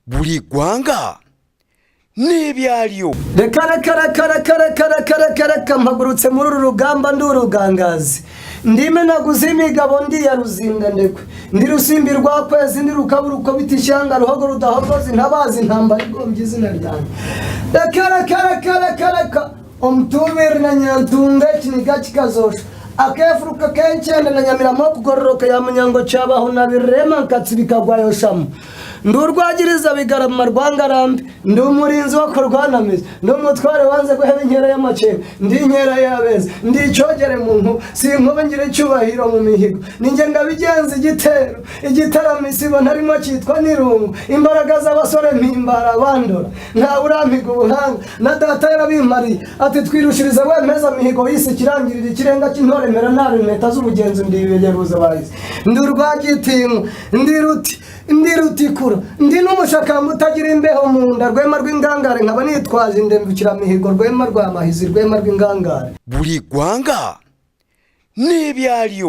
buri gwanga n'ibyariyo reka mpagurutse muri uru rugamba ndi urugangazi ndime naguze imigabo ndi ya ruzinda ndekwe ndi rusimbi rwa kwezi ndi rukaburuko biti ishyanga ruhogo rudahogoza intabazi ntambara igombye izina ryanjye reka omutubiri na nyantunga ikiniga kikazosha akefuruka kencyenda na nyamiramo kugororoka ya munyango cyabaho na birema nkatsi bikagwayo shamu ndurwagiriza bigarama rwangarambe ndi umurinzi wo kurwanamiza ndi umutware wanze guheba inkera y'amacebe ndi inkera y'abeza ndi icyogere mu nkuba sinkuba ngira icyubahiro mu mihigo ninjye ngabigenza igitaramo isibo ntarimo cyitwa n'irungu imbaraga z'abasore mpimbara bandora ntawe urampiga ubuhanga na data yarabimariye ati twirushiriza wemeza mihigo yise kirangirira ikirenga cy'intore mera nabi impeta z'ubugenzi ndi ibigeruza bayize ndi urwagitinywa ndi rutikura ndi n'umushakamba utagira imbeho mu nda rwema rw'ingangare nkaba nitwaje indembukira mihigo rwema rw'amahizi rwema rw'ingangare buri gwanga n'ibyariyo